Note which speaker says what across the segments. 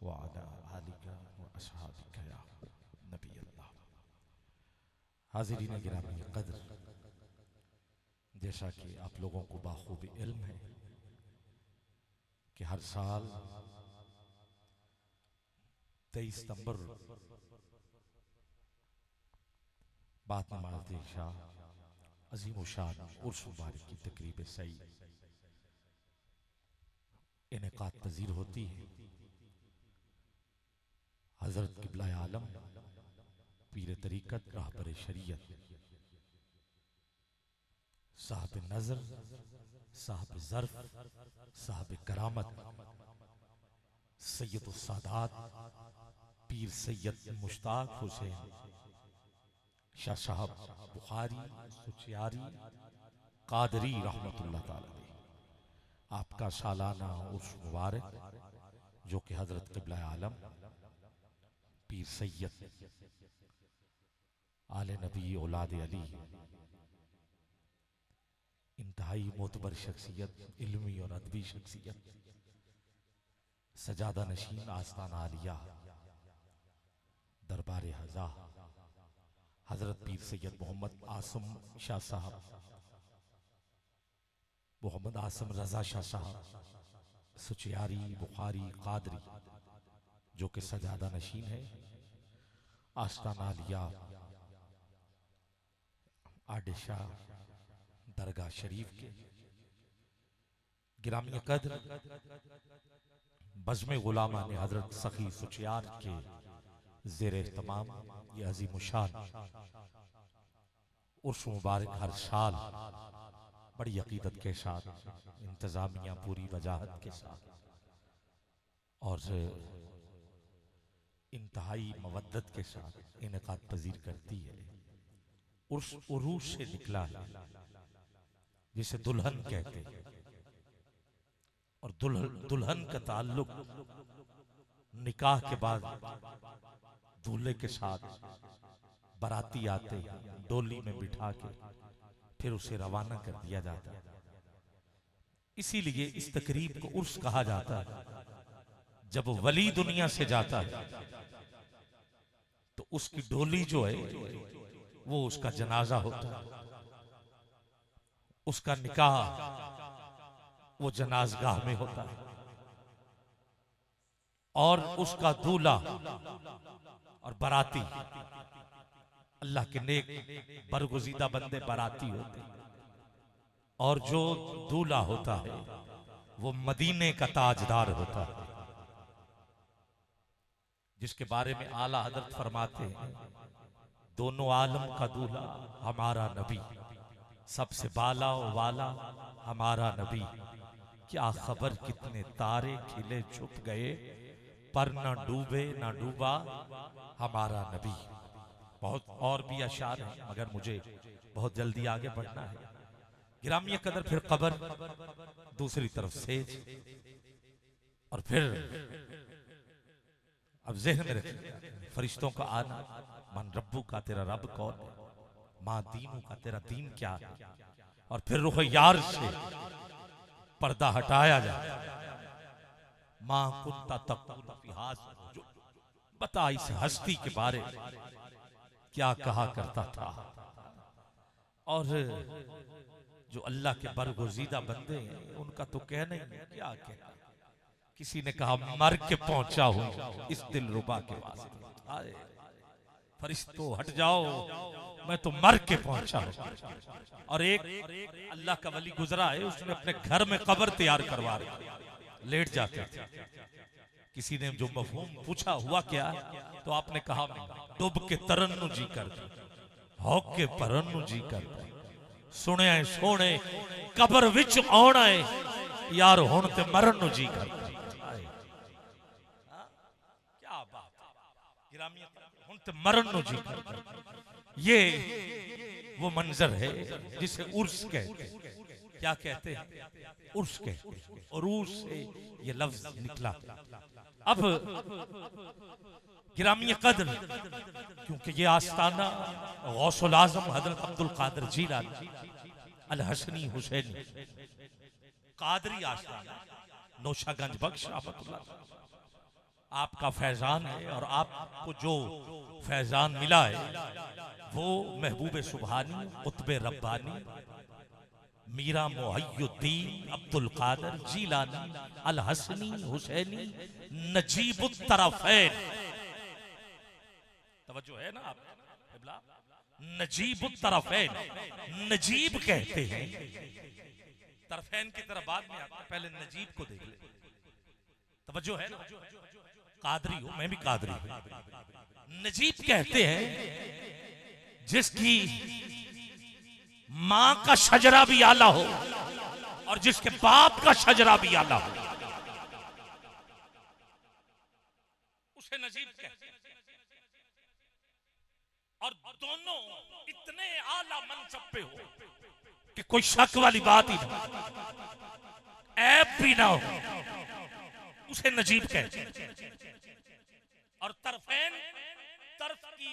Speaker 1: व अला आलिका व अस्हाबिका या नबी अल्लाह। हाज़िरीन गिरामी क़द्र, जैसा कि आप लोगों को बाखूबी इल्म है कि हर साल 23 सितंबर बाद नमाज इशा अजीम शान उर्स मुबारक की तकरीब सही इनेकात पजीर होती है। हजरत क़िबला आलम पीर तरीक़त रहबर शरीयत साहब नज़र साहब ज़र्फ साहब करामत सैयद सादात पीर सैयद मुश्ताक हुसैन शाह साहब बुखारी सुचियारी कादरी रहमतुल्लाह ताला अलैह, आपका सालाना उर्स मुबारक जो कि हजरत क़िबला आलम पीर सैयद आले नबी औलाद अली इंतहाई मोतबर शख्सियत, इल्मी और अदबी शख्सियत, सजादा नशीन आस्ताना आलिया दरबार हज़ा हजरत पीर सैयद मोहम्मद आसम शाह साहब मोहम्मद आसम रजा शाह साहब सुचियारी बुखारी कादरी जो कि सजादा नशीन है आस्ताना आलिया आडिशा दरगाह शरीफ के गिरामी कद्र बज़्म गुलामा ने हजरत सखी सुचियार के ज़ेरे तमाम ये अजीम शान उर्स मुबारक हर साल बड़ी अकीदत के साथ इंतजामिया पूरी वजाहत के साथ और इंतहाई मवद्दत के साथ इनेकात पजीर करती है। उर्स उरूस से निकला है जिसे दुल्हन कहते हैं और दुल्हन का ताल्लुक निकाह के बाद दूल्हे के साथ बाराती आते हैं, डोली में बिठा के फिर उसे रवाना कर दिया जाता है। इसीलिए इस तकरीब को उर्स कहा जाता है। जब वली दुनिया से जाता है तो उसकी डोली जो है वो उसका जनाजा होता है, उसका निकाह वो जनाजगाह में होता है और उसका दूल्हा और बाराती अल्लाह के नेक बरगुज़ीदा बंदे बाराती होते हैं और जो दूल्हा होता है वो मदीने का ताजदार होता है, जिसके बारे में आला हजरत फरमाते हैं दोनों आलम का दूल्हा हमारा नबी, सबसे बाला वाला हमारा नबी, क्या खबर कितने तारे खिले छुप गए पर न डूबे न डूबा हमारा नबी। बहुत और भी अशार हैं मगर मुझे बहुत जल्दी आगे बढ़ना है। गिरामी कदर फिर कबर, दूसरी तरफ सेज और फिर अब ज़हन में रखिए फरिश्तों का आना, मन रब्बू का तेरा रब कौन है, माँ दीनू का तेरा दीन क्या है, और फिर रुख यार से पर्दा हटाया जाए। माँ कुत्ता तक़ूल फिहास, बता इस हस्ती के बारे में क्या कहा करता था। और जो अल्लाह के बरगुज़ीदा बंदे हैं उनका तो कहना ही नहीं, क्या कहना। किसी ने कहा मर के पहुंचा हूं इस दिल रुबा के वास्ते, आए फरिश्तों हट जाओ मैं तो मर के पहुंचा हूं। और एक अल्लाह का वली गुजरा है, उसने अपने घर में कब्र तैयार करवा रखी, लेट जाते थे। किसी ने जो मफहूम पूछा हुआ क्या, तो आपने कहा डुब के तरन्नु जी कर हो के परन्नु जी कर सुने सोने कब्र विच आना है यार हुण ते मरन जी कर। क्या बात गिरामी हुण ते मरन जी कर। ये वो मंजर है जिसे उर्स कहते हैं। क्या कहते हैं? उर्स कहते हैं। और उर्स से ये लफ्ज निकला। अब गिरामी कद्र, क्योंकि ये आस्ताना गौसुल आज़म हज़रत अब्दुल कादिर जीलानी अल हसनी हुसैनी कादरी आस्ताना नौशागंज बख्श रहमतुल्लाह, आपका फैजान है और आपको जो फैजान मिला है वो महबूब सुबहानी, कुतुब रब्बानी, मीरा मुहय्युद्दीन, अब्दुल कादिर जीलानी, अल हसनी, हुसैनी, नजीबुत तरफैन। तवज्जो है ना आप? नजीबुत तरफैन, नजीब कहते हैं। तरफैन की तरफ बाद में आता है, पहले नजीब को देख ले। तवज्जो है ना? कादरी हो, मैं भी कादरी हूं। नजीब कहते हैं जिसकी मां का शजरा भी आला हो और जिसके बाप का शजरा भी आला हो, उसे नजीब कहते हैं। और दोनों इतने आला मनसब पे हो कि कोई शक वाली बात ही ना, ऐब भी ना हो, उसे नजीब कहते हैं। और तरफैन, तरफ की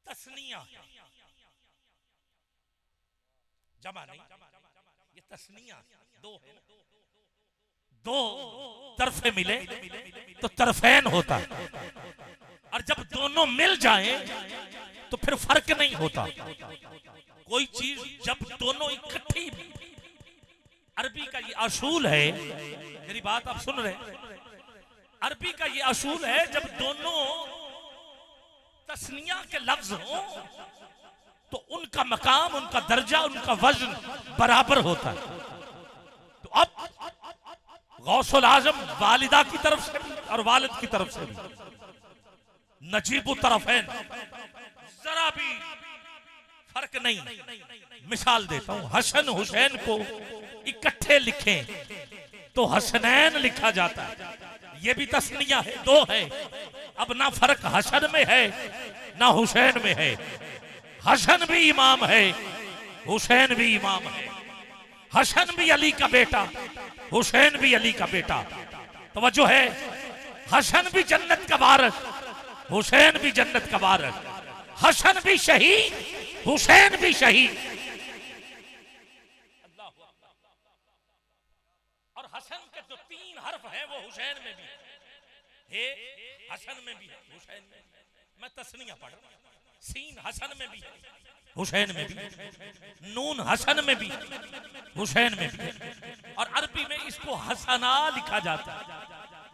Speaker 1: तस्निया, जमा नहीं, ये तस्निया दो है। दो तरफे मिले तो तरफैन होता है, और जब दोनों मिल जाएं तो फिर फर्क नहीं होता। कोई चीज जब दोनों इकट्ठी, अरबी का ये असूल है, मेरी बात आप सुन रहे हैं, अरबी का ये असूल है, जब दोनों तस्निया के लफ्ज हो तो उनका मकाम, उनका दर्जा, उनका वजन बराबर होता है। तो अब गौसुल आजम वालिदा की तरफ से भी और वालिद की तरफ से भी नजीबु तरफैन, जरा भी फर्क नहीं। मिसाल देता हूं, हसन हुसैन को इकट्ठे लिखें तो हसनैन लिखा जाता है, ये भी तस्निया है, दो है। अब ना फर्क हसन में है ना हुसैन में है। हसन भी इमाम है, हुसैन भी इमाम है। हसन भी अली का बेटा, हुसैन भी अली का बेटा। तवज्जो है, हसन भी जन्नत का वारिस, हुसैन भी जन्नत का वारिस। हसन भी शहीद, हुसैन भी शहीद। और हसन के जो 3 हर्फ है वो हुसैन में भी है, हसन में भी है, हुसैन में भी। मैं तस्निया पढ़ रहा हूं, सीन हसन में भी है, हुसैन में भी, नून हसन में भी, हुसैन में भी। और अरबी में इसको हसना लिखा जाता है।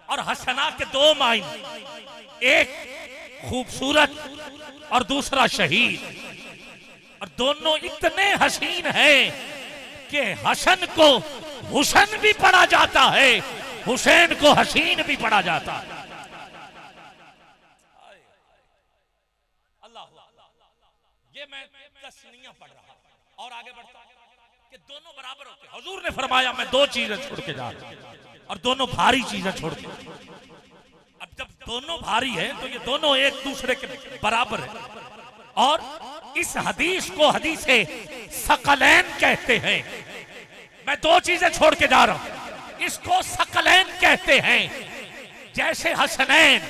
Speaker 1: और हसना के 2 मायने, एक खूबसूरत और दूसरा शहीद। और दोनों इतने हसीन हैं कि हसन को हुसन भी पढ़ा जाता है, हुसैन को हसीन भी पढ़ा जाता है। अल्लाह, ये मैं तस्निया पढ़ रहा हूं और आगे बढ़ता कि दोनों बराबर होते हैं। हुजूर ने फरमाया मैं 2 चीजें छोड़ के जा रहा हूं, और दोनों भारी चीजें छोड़ के। अब जब दोनों भारी हैं तो ये दोनों एक दूसरे के बराबर है। और इस हदीस को हदीसे सकलैन कहते हैं। मैं 2 चीजें छोड़ के जा रहा हूं, इसको सकलैन कहते हैं। जैसे हसनैन,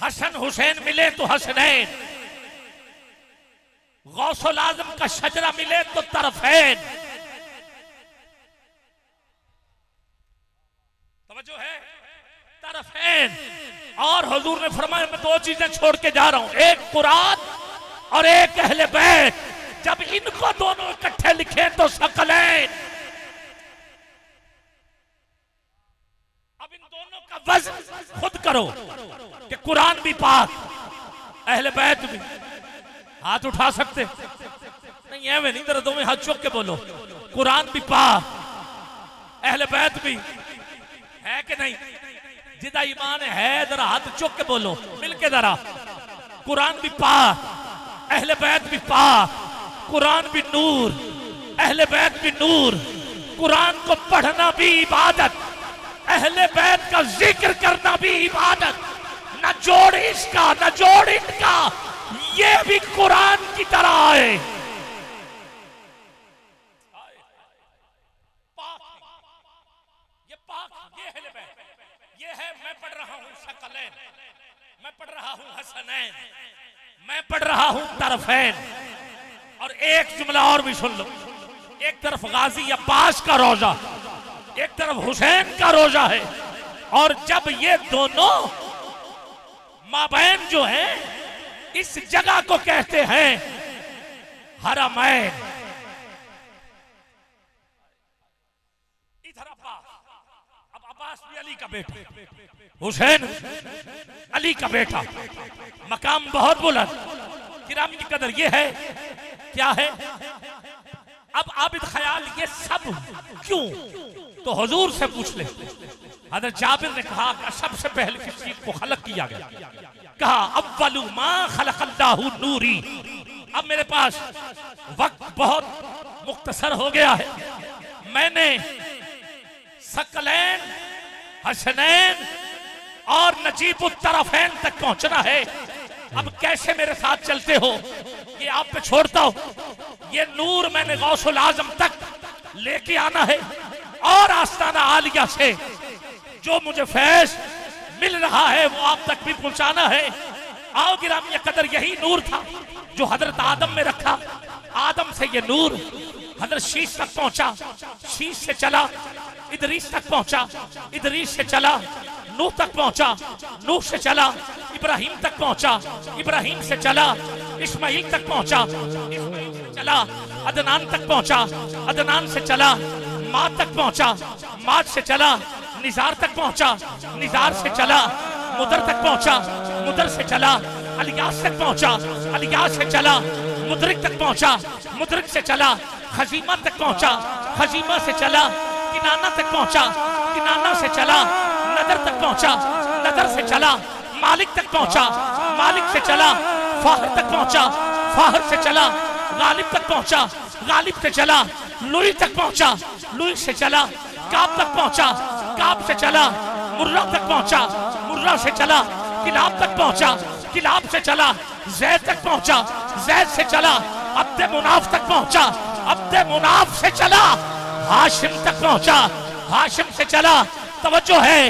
Speaker 1: हसन हुसैन मिले तो हसनैन, गौसुल आजम का शजरा मिले तो तरफैन। समझो है, तरफैन। और हुजूर ने फरमाया मैं 2 चीजें छोड़ के जा रहा हूं, एक कुरान और एक अहले बैत। जब इनको दोनों इकट्ठे लिखे तो सकलैन। अब इन दोनों का वज़न खुद करो कि कुरान भी पाक, अहले बैत भी। हाथ उठा सकते नहीं है, नहीं, जरा दोनों हाथ चुक के बोलो, कुरान भी पाक, अहले बैत भी है कि नहीं? जिदा ईमान है जरा हाथ चुक के बोलो, मिलके जरा। कुरान भी पाक, अहले बैत भी पाक, कुरान भी नूर, अहले बैत भी नूर। कुरान को पढ़ना भी इबादत, अहले बैत का जिक्र करना भी इबादत। न जोड़ इसका न जोड़ इनका, ये भी कुरान की तरह है। पाक, ये पाक, ये अहले बैत, ये है। मैं पढ़ रहा हूं सकलैन, मैं पढ़ रहा हूं हसनैन, मैं पढ़ रहा हूं तरफैन। और एक जुमला और भी सुन लो, एक तरफ गाजी अब्बास का रोजा, एक तरफ हुसैन का रोजा है, और जब ये दोनों माबैन जो है इस जगह को कहते हैं हरमैन। इधर अब्बास, अब अब्बास भी अली का बेटा, हुसैन अली का बेटा, मकाम बहुत बुलंद। किराम की कदर ये है, क्या है? अब आबिद ख्याल ये सब क्यों, तो हुजूर से पूछ ले। हज़रत जाबिर ने कहा कि सबसे पहले किस चीज को खलक किया गया? कहा अव्वलु मा खलक़ल्लाहु नूरी। अब मेरे पास वक्त बहुत मुख्तसर हो गया है, मैंने सकलैन, हसनैन और नजीबुत तरफ़ैन तक पहुंचना है। अब कैसे मेरे साथ चलते हो, ये आप पे छोड़ता हूं। ये नूर मैंने गौसुल आजम तक लेके आना है और आस्ताना आलिया से जो मुझे फैज मिल रहा है वो आप तक भी पहुंचाना है। आओ गिरामी कदर, यही नूर था जो हजरत आदम में रखा। आदम से ये नूर हजरत शीश तक पहुंचा, शीश से चला इदरीस तक पहुंचा, इदरीस से चला नूह तक पहुंचा, नूह से चला इब्राहिम तक पहुंचा, इब्राहिम से चला इस्माइल तक पहुंचा, इस्माइल से चला अदनान तक पहुंचा, अदनान से चला माद तक पहुंचा, माद से चला निजार तक पहुंचा, निजार से चला मुदर तक पहुंचा, मुदर से चला अलियास तक पहुंचा, अलियास से चला मुदरिक तक पहुंचा, मुदरिक से चला खजीमा तक पहुंचा, खजीमा से चला किनाना तक पहुंचा, किनाना से चला नदर तक पहुंचा, नदर से चला मालिक तक पहुंचा, मालिक से चला फाहर तक पहुंचा, फाहर से चला गालिब तक पहुंचा, गालिब से चला लुई तक पहुंचा, लुई से चला काब तक पहुंचा, काब से चला मुर्रा तक पहुंचा, मुर्रा से चला किलाब तक पहुंचा, किलाब से चला जैद तक पहुंचा, जैद से चला अब्दे मुनाफ तक पहुंचा, अब्दे मुनाफ से चला हाशिम तक पहुंचा, हाशिम से चला तवज्जो है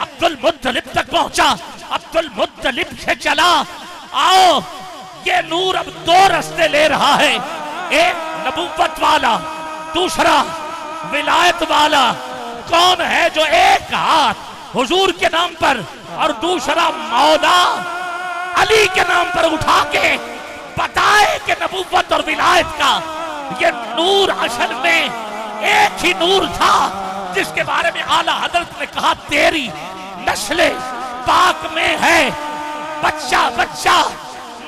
Speaker 1: अब्दुल मुत्तलिब तक पहुंचा, अब्दुल मुत्तलिब से चला। आओ ये नूर अब दो रास्ते ले रहा है, एक नबुव्वत वाला, दूसरा विलायत वाला। कौन है जो एक हाथ हुजूर के नाम पर और दूसरा मौला अली के नाम पर उठा के बताए कि नबुव्वत और विलायत का ये नूर असल में एक ही नूर था जिसके बारे में आला हजरत ने कहा तेरी नस्ले पाक में है बच्चा बच्चा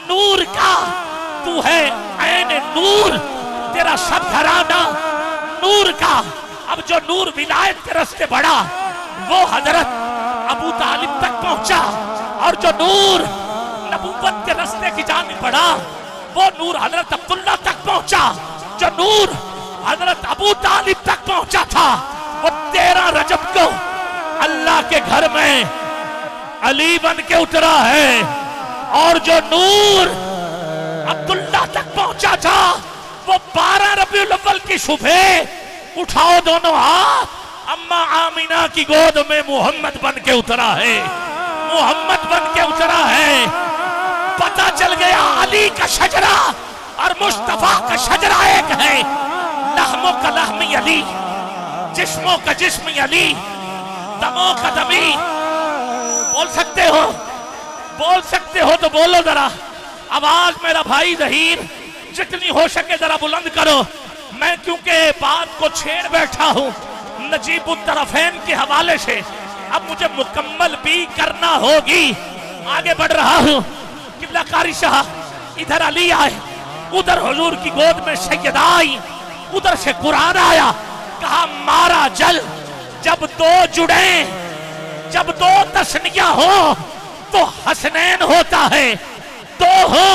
Speaker 1: नूर का, तू है ऐन नूर, तेरा सब घराना नूर का। अब जो नूर विलायत के रास्ते बढ़ा वो हजरत अबू तालिब तक पहुंचा, और जो नूर नबुव्वत के रास्ते की जानिब बढ़ा वो नूर हजरत अब्दुल्ला तक पहुंचा। जो नूर हजरत अबू तालिब तक पहुंचा था वो 13 रजब को अल्लाह के घर में अली बन के उतरा है, और जो नूर अब्दुल्ला तक पहुंचा था वो 12 रबीउल अव्वल की सुबह उठाओ दोनों हाथ, अम्मा आमिना की गोद में मोहम्मद बन के उतरा है, मोहम्मद बन के उतरा है। पता चल गया अली का शजरा और मुस्तफा का शजरा एक है। लहमों का लहमी अली, जिस्मों का जिस्म अली, दमों का दमी। बोल सकते हो, बोल सकते हो तो बोलो जरा, आवाज मेरा भाई जहीर जितनी हो सके जरा बुलंद करो। मैं क्योंकि बात को छेड़ बैठा हूं नजीबुत तरफ़ैन के हवाले से, अब मुझे मुकम्मल भी करना होगी। आगे बढ़ रहा हूं। किबला कारी शाह इधर अली आए, उधर हुजूर की गोद में सैयदा आई, उधर से कुरान आया, कहा मारा जल जब दो जुड़े, जब दो तस्निया हो तो हसनैन होता है, दो हो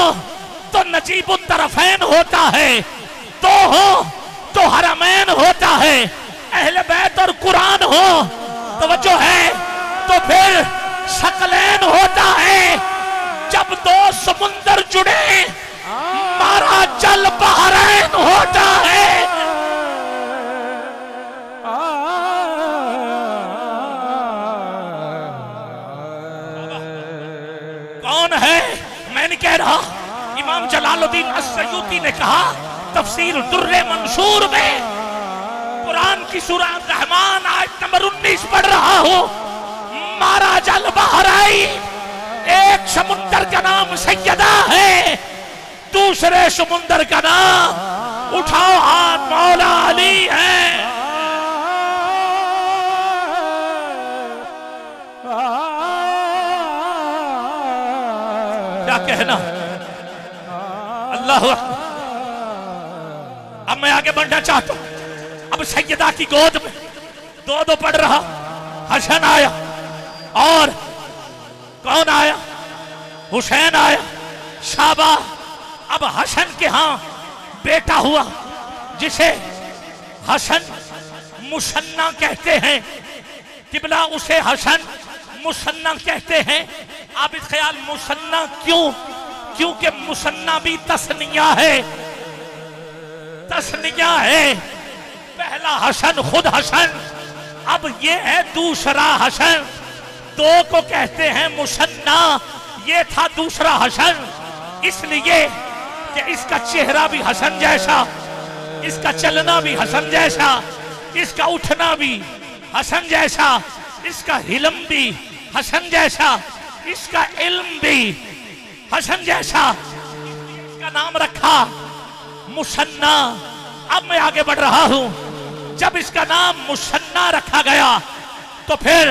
Speaker 1: तो नजीबुत तरफ़ैन होता है, दो हो तो हरमैन होता है। अहले बैत और कुरान हो तवज्जो है तो फिर शकलैन होता है। जब दो समुंदर जुड़े मारा जल बहरैन होता है। कौन है? मैं नहीं कह रहा, इमाम जलालुद्दीन अस्सयूती ने कहा तफसीर दुर्रे मंसूर में, कुरान की सूरह रहमान आयत नंबर 19 पढ़ रहा हूं। मराजल बहराई, एक समुंदर का नाम सैयदा है, दूसरे समुंदर का नाम उठाओ हाथ मौला अली है। क्या कहना, अल्लाह। अब मैं आगे बढ़ना चाहता हूं। अब सैयदा की गोद में दो पढ़ रहा, हसन आया और कौन आया, हुसैन आया। शाबा। अब हसन के यहां बेटा हुआ जिसे हसन मुसन्ना कहते हैं, किबला उसे हसन मुसन्ना कहते हैं। आबिद ख्याल मुसन्ना क्यों? क्योंकि मुसन्ना भी तस्निया है, तस्निया है। पहला हसन खुद हसन, अब ये है दूसरा हसन। दो को कहते हैं मुसन्ना, ये था दूसरा हसन। इसलिए कि इसका चेहरा भी हसन जैसा, इसका चलना भी हसन जैसा, इसका उठना भी हसन जैसा, इसका हिलम भी हसन जैसा, इसका इल्म भी हसन जैसा। इसका नाम रखा मुसन्ना। अब मैं आगे बढ़ रहा हूं। जब इसका नाम मुसन्ना रखा गया तो फिर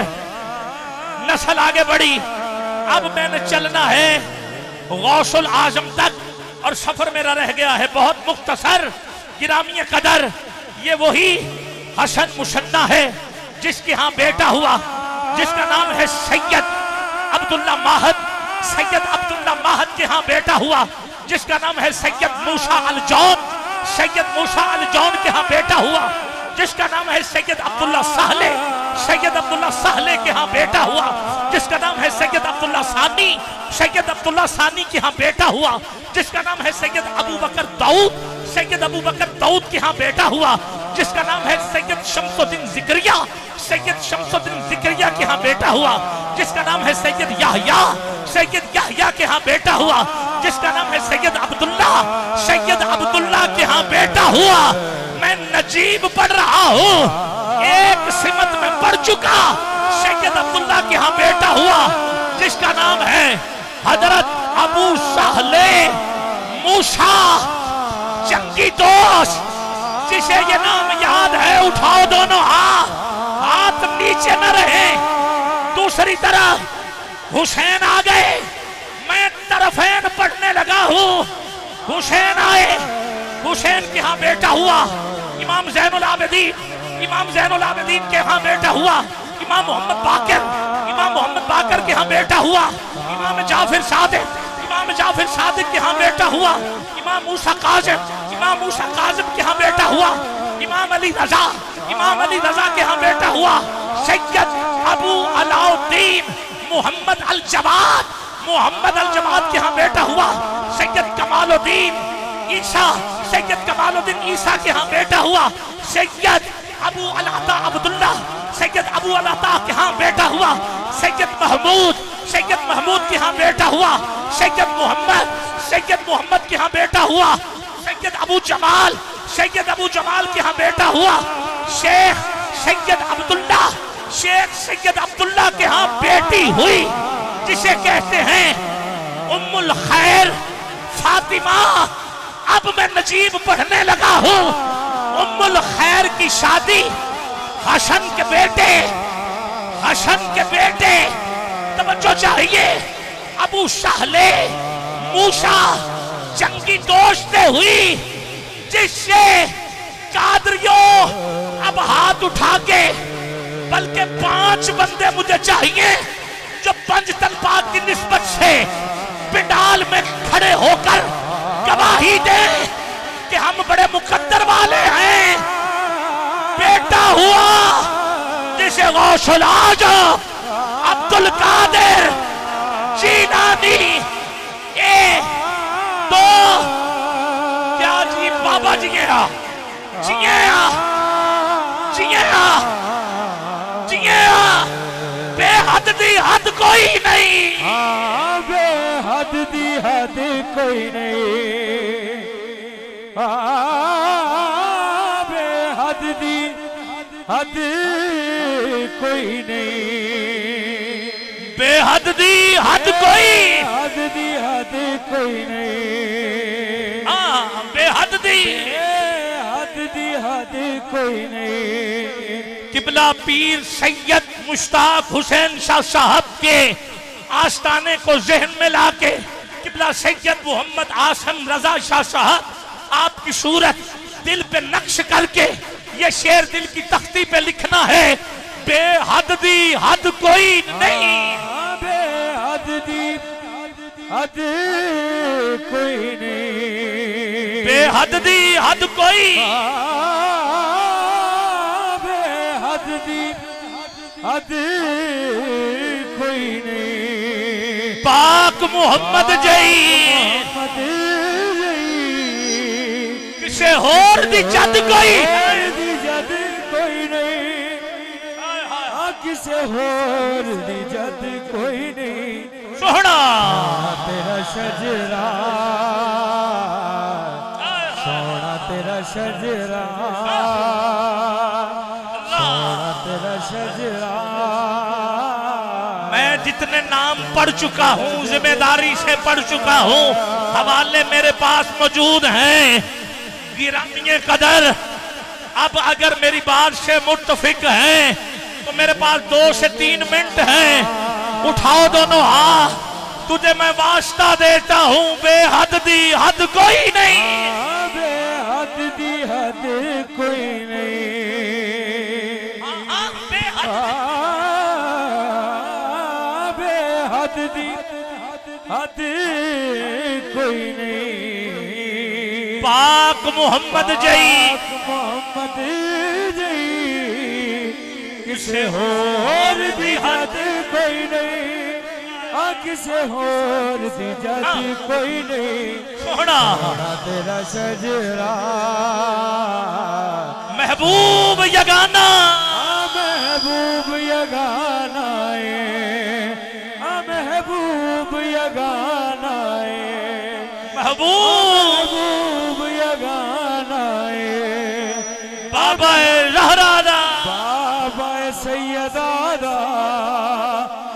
Speaker 1: नस्ल आगे बढ़ी। अब मैंने चलना है गौसुल आजम तक और सफर मेरा रह गया है बहुत मुख्तसर। गिरामी कदर, ये वही हसन मुसन्ना है जिसके यहां बेटा हुआ, जिसका नाम है सैयद अब्दुल्ला माहद। सैयद अब्दुल्ला माहद के यहां बेटा हुआ जिसका नाम है सैयद मूसा अल जौन। सैयद मूसा अल जौन के यहां बेटा हुआ जिसका नाम है सैयद अब्दुल्ला साहले। सैयद अब्दुल्ला साहले के यहां बेटा हुआ जिसका नाम है सैयद अब्दुल्ला सानी। सैयद अब्दुल्ला सानी के यहां बेटा हुआ जिसका नाम है सैयद अबू बकर दाऊद। सैयद अबू बकर दाऊद के यहां बेटा हुआ जिसका नाम है सैयद शमसुद्दीन जिक्रिया। सैयद शमसुद्दीन जिक्रिया के यहां बेटा हुआ जिसका नाम है सैयद याहया। सैयद याहया के यहां बेटा हुआ जिसका नाम है सैयद अब्दुल्ला। सैयद अब्दुल्ला के यहां बेटा हुआ। मैं नजीब पढ़ रहा हूं, एक सिमत में पढ़ चुका। सैयद अब्दुल्ला के यहां बेटा हुआ जिसका नाम है हजरत अबू साहले मूसा जंगी दोस्त। जिसे ये नाम याद है उठाओ दोनों हाथ, हाथ नीचे न रहे। दूसरी तरफ हुसैन आ गए। मैं तरफैन पढ़ने लगा हूं। हुसैन आए, हुसैन के यहां बेटा हुआ इमाम जैनुल आबिदीन। इमाम जैनुल आबिदीन के यहां बेटा हुआ इमाम मोहम्मद बाकर। इमाम मोहम्मद बाकर के यहां बेटा हुआ इमाम जाफिर सादिक। इमाम जाफिर सादिक के यहां बेटा हुआ इमाम मूसा काजिम। इमाम मूसा काजिम के यहां बेटा हुआ इमाम अली रजा। इमाम अली रजा के यहां बेटा हुआ सैयद अबू अलाउद्दीन मोहम्मद अल जवाद। मोहम्मद अल जवाद के यहां बेटा हुआ सैयद कमालुद्दीन ईसा। सैयद कमालुद्दीन ईसा के यहां बेटा हुआ सैयद अबू अलाता अब्दुल्ला। सैयद अबू अलाता के यहां बेटा हुआ सैयद महमूद। सैयद महमूद के यहां बेटा हुआ सैयद मोहम्मद। सैयद मोहम्मद के यहां बेटा हुआ सैयद अबू जमाल। सैयद अबू जमाल के यहां बेटा हुआ शेख सैयद अब्दुल्ला। शेख सैयद अब्दुल्ला के यहां बेटी हुई जिसे कहते हैं उम्मुल खैर फातिमा। अब मैं नजीब पढ़ने लगा हूं। उम्मुल खैर की शादी हसन के बेटे तवज्जो चाहिए अबू साहले मूसा जंगी दोस्त से हुई, जिससे कादरियों अब हाथ उठा के, बल्कि 5 बंदे मुझे चाहिए जो पंज तलपात की निस्बत से पिंडाल में खड़े होकर गवाही दे कि हम बड़े मुकद्दर वाले हैं। बेटा हुआ जिसे गौसुल आजम अब्दुल कादिर जीलानी। ये तो क्या जी बाबा जी गया बेहद दी हद कोई नहीं।
Speaker 2: बेहद दी हद कोई नहीं। बेहद दी हद कोई नहीं।
Speaker 1: बेहद दी हद कोई,
Speaker 2: हद दी हद कोई नहीं,
Speaker 1: हाँ बेहद दी
Speaker 2: हद दी हद कोई नहीं।
Speaker 1: किबला पीर सैयद मुश्ताक हुसैन शाह साहब के आस्ताने को जहन में लाके किबला सैयद मोहम्मद आसम रजा शाह साहब आपकी सूरत दिल पे नक्श करके ये शेर दिल की तख्ती पे लिखना है। बेहद दी हद कोई नहीं,
Speaker 2: बेहद दी हद कोई नहीं,
Speaker 1: बेहद दी हद कोई,
Speaker 2: बेहद दी हद कोई नहीं।
Speaker 1: पाक मोहम्मद जई
Speaker 2: मोहम्मद जई
Speaker 1: किसे होर दी जद कोई,
Speaker 2: दी जद कोई नहीं, किसे होर दी जद कोई नहीं।
Speaker 1: सोहना
Speaker 2: तेरा शजरा, सोना तेरा शजरा, सोना तेरा शजरा।
Speaker 1: मैं जितने नाम पढ़ चुका हूँ जिम्मेदारी से पढ़ चुका हूँ, हवाले मेरे पास मौजूद हैं। गिरामीए कदर अब अगर मेरी बात से मुत्तफिक हैं तो मेरे पास 2 से 3 मिनट हैं। उठाओ दोनों हाथ, तुझे मैं वास्ता देता हूँ। बेहद दी हद कोई नहीं,
Speaker 2: बेहद दी हद कोई नहीं, बेहद दी हद कोई नहीं।
Speaker 1: पाक मोहम्मद जई
Speaker 2: मोहम्मद जई किसे होर दी हद कोई नहीं, किसे होर दी जद कोई नहीं।
Speaker 1: सोहना
Speaker 2: तेरा शजरा
Speaker 1: महबूब यगाना,
Speaker 2: महबूब यगाना महबूब यगाना महबूब यगाना
Speaker 1: बाबा रहरादा,
Speaker 2: बाबा सैयदादा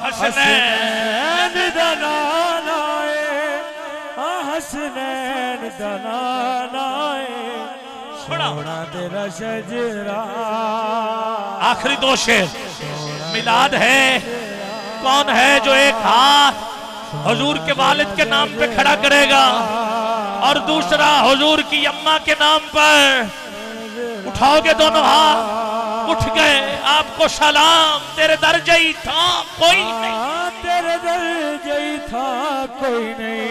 Speaker 1: हसनैन
Speaker 2: दनाना हसनैन दनाना सोना तेरा शजरा।
Speaker 1: आखिरी 2 शेर मिलाद है। कौन है जो एक हाथ हुजूर के वालिद के नाम पे खड़ा करेगा और दूसरा हुजूर की अम्मा के नाम पर? उठाओगे दोनों हाथ? उठ गए, आपको सलाम। तेरे दर्जे ही था कोई नहीं,
Speaker 2: तेरे दर्जे ही था कोई नहीं,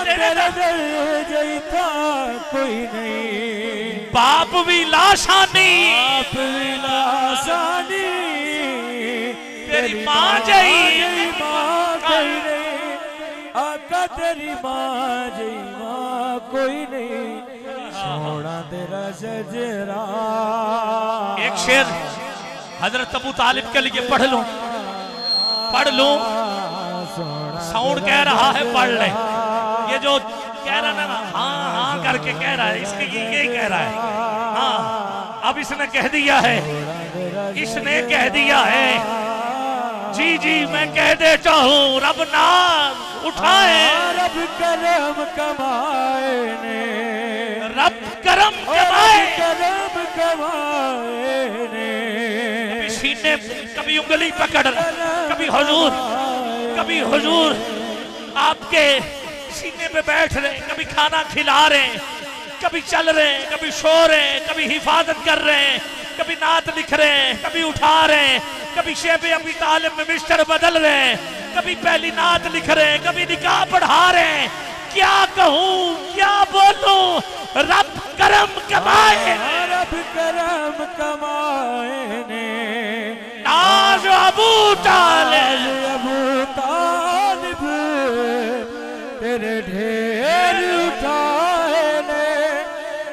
Speaker 2: तेरे दर्जे ही था कोई नहीं।
Speaker 1: बाप भी लाशानी,
Speaker 2: बाप भी लाशानी,
Speaker 1: तेरी माँ जई
Speaker 2: माँ कोई नहीं, आका तेरी माँ जई माँ कोई नहीं। सोना तेरा शजरा।
Speaker 1: एक शेर हजरत अबू तालिब के लिए पढ़ लूं, पढ़ लूं। साउंड कह रहा है पढ़ ले। ये जो कह रहा ना हाँ हाँ करके कह रहा है, इसके ये कह रहा है हाँ। अब इसने कह दिया है, इसने कह दिया है। जी जी मैं कह देता हूँ, रब नाम उठाए,
Speaker 2: रब करम कमाए ने,
Speaker 1: रब करम कमाए,
Speaker 2: करम कमाए ने।
Speaker 1: सीने कभी उंगली पकड़, कभी हुजूर आपके सीने पे बैठ रहे, कभी खाना खिला रहे, कभी चल रहे, कभी सो रहे, कभी हिफाजत कर रहे, कभी नात लिख रहे, कभी उठा रहे, कभी शेबे अबी तालिब में मिस्टर बदल रहे, कभी पहली नात लिख रहे, कभी निकाह पढ़ा रहे। क्या कहूँ क्या बोलूं, रब करम कमाए,
Speaker 2: रब करम कमाए ने।
Speaker 1: नाज अबू तालिब,
Speaker 2: अबू तालिब तेरे ढेर उठाए ने,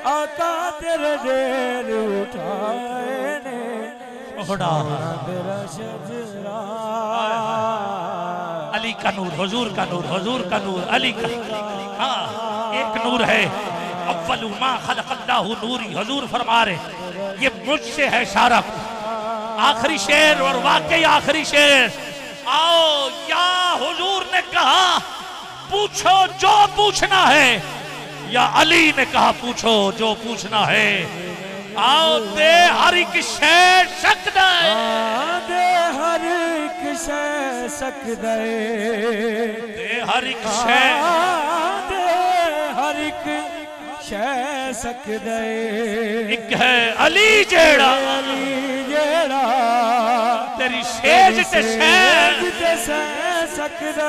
Speaker 2: आका तेरे ढेर उठाए ने। तेरा शजरा।
Speaker 1: अली का नूर, हुजूर का नूर, हुजूर का नूर, अली का। हाँ एक नूर है, अव्वलु मा खलक़ल्लाहु नूरी। हुजूर फरमा रहे ये मुझसे है सारा। आखिरी शेर और वाकई आखिरी शेर, आओ, या हुजूर ने कहा पूछो जो पूछना है, या अली ने कहा पूछो जो पूछना है। आओ दे हर एक शे सकदा
Speaker 2: दे हर एक शे सकदा
Speaker 1: दे हर एक शे
Speaker 2: दे हर एक शे सकदा
Speaker 1: एक है अली जेड़ा तेरी सेज ते सह
Speaker 2: सकदा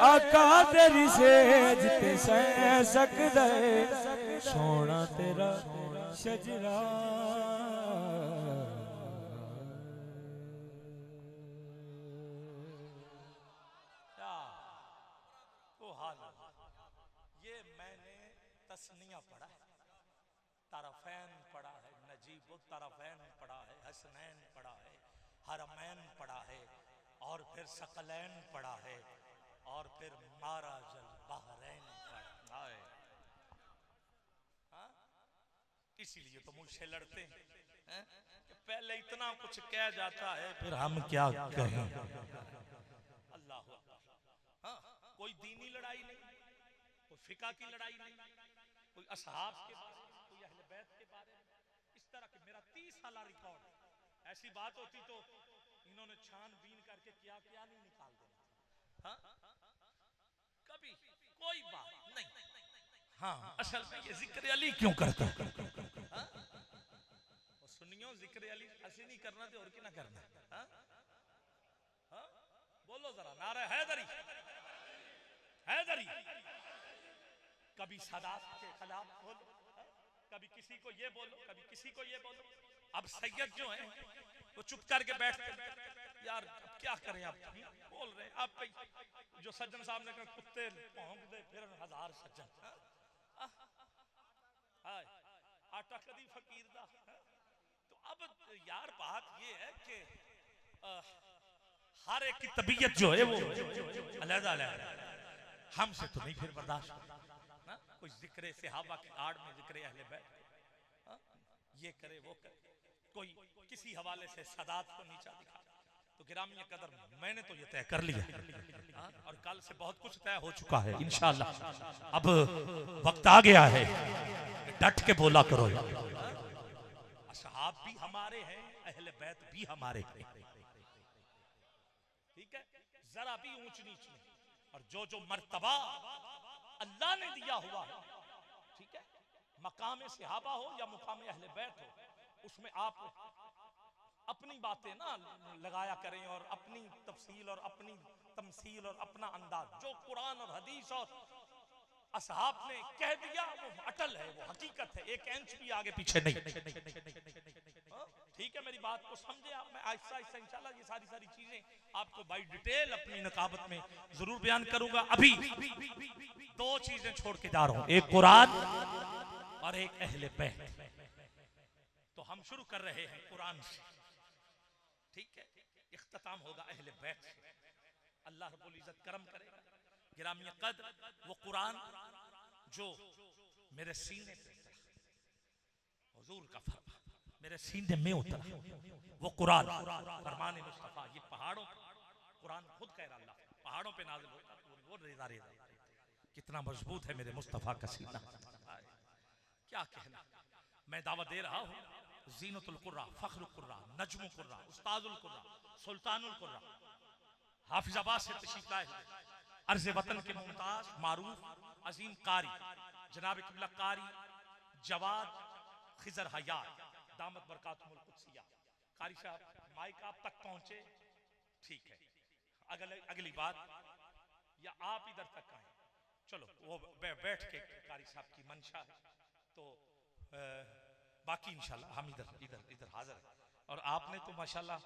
Speaker 2: आका तेरी सेज ते सह सकदा सोना तेरा शजरा
Speaker 1: ये मैंने तस्निया पढ़ा है, तरफैन पढ़ा है, नजीब तरफैन पढ़ा है, हसनैन पढ़ा है, हरमैन पढ़ा है, और फिर सकलैन पढ़ा है, और फिर माराजल बहरैन पढ़ा है। इसीलिए तो मुझसे लड़ते हैं कि पहले इतना कुछ कह जाता है फिर हम क्या कहें। अल्लाह हाँ, कोई दीनी लड़ाई नहीं, कोई फिका की लड़ाई नहीं, कोई असहाब के बारे में, कोई अहले बैत के बारे में, इस तरह के मेरा 30 साल रिकॉर्ड। ऐसी बात होती तो इन्होंने छानबीन करके क्या क्या नहीं निकाल देना। हाँ? कभी कोई बात नहीं। हाँ, असल में ये जिक्र अली क्यों करता है? सुनियो, जिक्र अली ऐसे नहीं करना थे और क्या ना करना। हाँ? हाँ? बोलो जरा नारा हैदरी, हैदरी। कभी सदात के खिलाफ बोलो, कभी किसी को ये बोलो, कभी किसी को ये बोलो। अब सैयद जो है वो चुप करके बैठते यार, अब क्या करें, आप बोल रहे आप जो सज्जन साहब ने कहा कुत्ते भौंक दे फिर हजार सज्जन। हाय आटा कदी फकीर दा। तो अब यार बात ये है कि हर एक की तबीयत जो है वो अलग-अलग, हमसे तो नहीं फिर बर्दाश्त ना। कोई जिक्र सहाबा की आड़ में जिक्र अहले बैत ये करे वो करे, कोई किसी हवाले से सदात को नीचा दिखा। तो गिरामी कदर मैंने तो ये तय कर लिया और कल से बहुत कुछ तय हो चुका है इंशाअल्लाह। अब वक्त आ गया है, डट के बोला करो। असहाब भी हमारे हैं, अहले बैत भी हमारे हैं, ठीक है, जरा भी ऊंच नीच नहीं। और जो जो मर्तबा अल्लाह ने दिया हुआ है, ठीक है, मकाम सहाबा हो या मुकाम अहले बैत हो, उसमें आप अपनी बातें ना लगाया करें और अपनी तफसील और अपनी तमसील और अपना अंदाज। जो कुरान और हदीस और असहाब ने कह दिया वो अटल है, वो हकीकत है, एक इंच भी आगे पीछे नहीं। ठीक है, मेरी बात को समझे आप। मैं आहिस्ता आहिस्ता इंशाल्लाह ये सारी चीजें आपको बाई डिटेल अपनी नकाबत में जरूर बयान करूंगा। अभी दो चीजें छोड़ के जा रहा हूं, एक कुरान और एक अहले बैत। तो हम शुरू कर रहे हैं कुरान से, ठीक है, इख्तिताम होगा अहले बैत से। अल्लाह रब्बुल इज्जत करम करेगा। गिरामी कद्र वो कुरान जो मेरे सीने पे हुजूर का फरमा मेरे सीने में उतरा, वो कुरान फरमान मुस्तफा। ये पहाड़ों कुरान खुद कह रहा अल्लाह पहाड़ों पे नाज़िल होता, वो रेज़ा रेज़ा कितना मजबूत है मेरे मुस्तफा का सीना। क्या कहना, मैं दावत दे रहा हूँ ज़ीनतुल कुर्रा, फ़ख्रुल कुर्रा, नजमुल कुर्रा, उस्तादुल कुर्रा, सुल्तानुल कुर्रा, हाफिजाबाद से तशरीफ लाए अर्ज़ वतन के मुमताज मारूफ अजीम कारी जनाब किबला कारी जवाद खिजर हयात दामत बरकातुहुल कुद्सिया। कारी साहब माइक आप तक पहुंचे, ठीक है, अगली बात या आप इधर तक आए, चलो वो बैठ के कारी साहब की मंशा है, तो बाकी इंशाल्लाह हम इधर हाजिर हैं। और आपने तो माशाल्लाह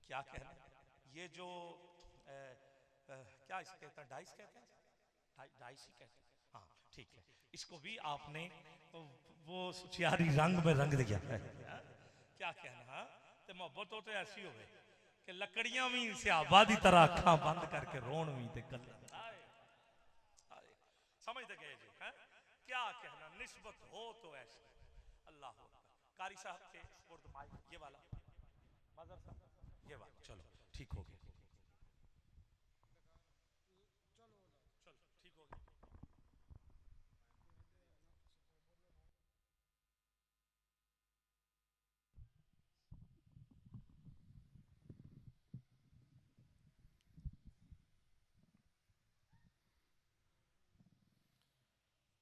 Speaker 1: क्या कहना, ये जो क्या इसे कहते हैं, डाइस कहते हैं, डाइस ही कहते हैं, हाँ ठीक है, इसको भी आपने वो सुचियारी रंग में रंग दिया है। क्या कहना, तो मोहब्बत हो तो ऐसी हो कि लकड़ियां भी से आबादी तरह अखा बंद करके रोन भी ते गल समझते गए जी है। क्या कहना, निस्बत हो तो ऐसे। अल्लाह कारी साहब के ये वाला मदर साहब ये वाला, चलो ठीक हो गया।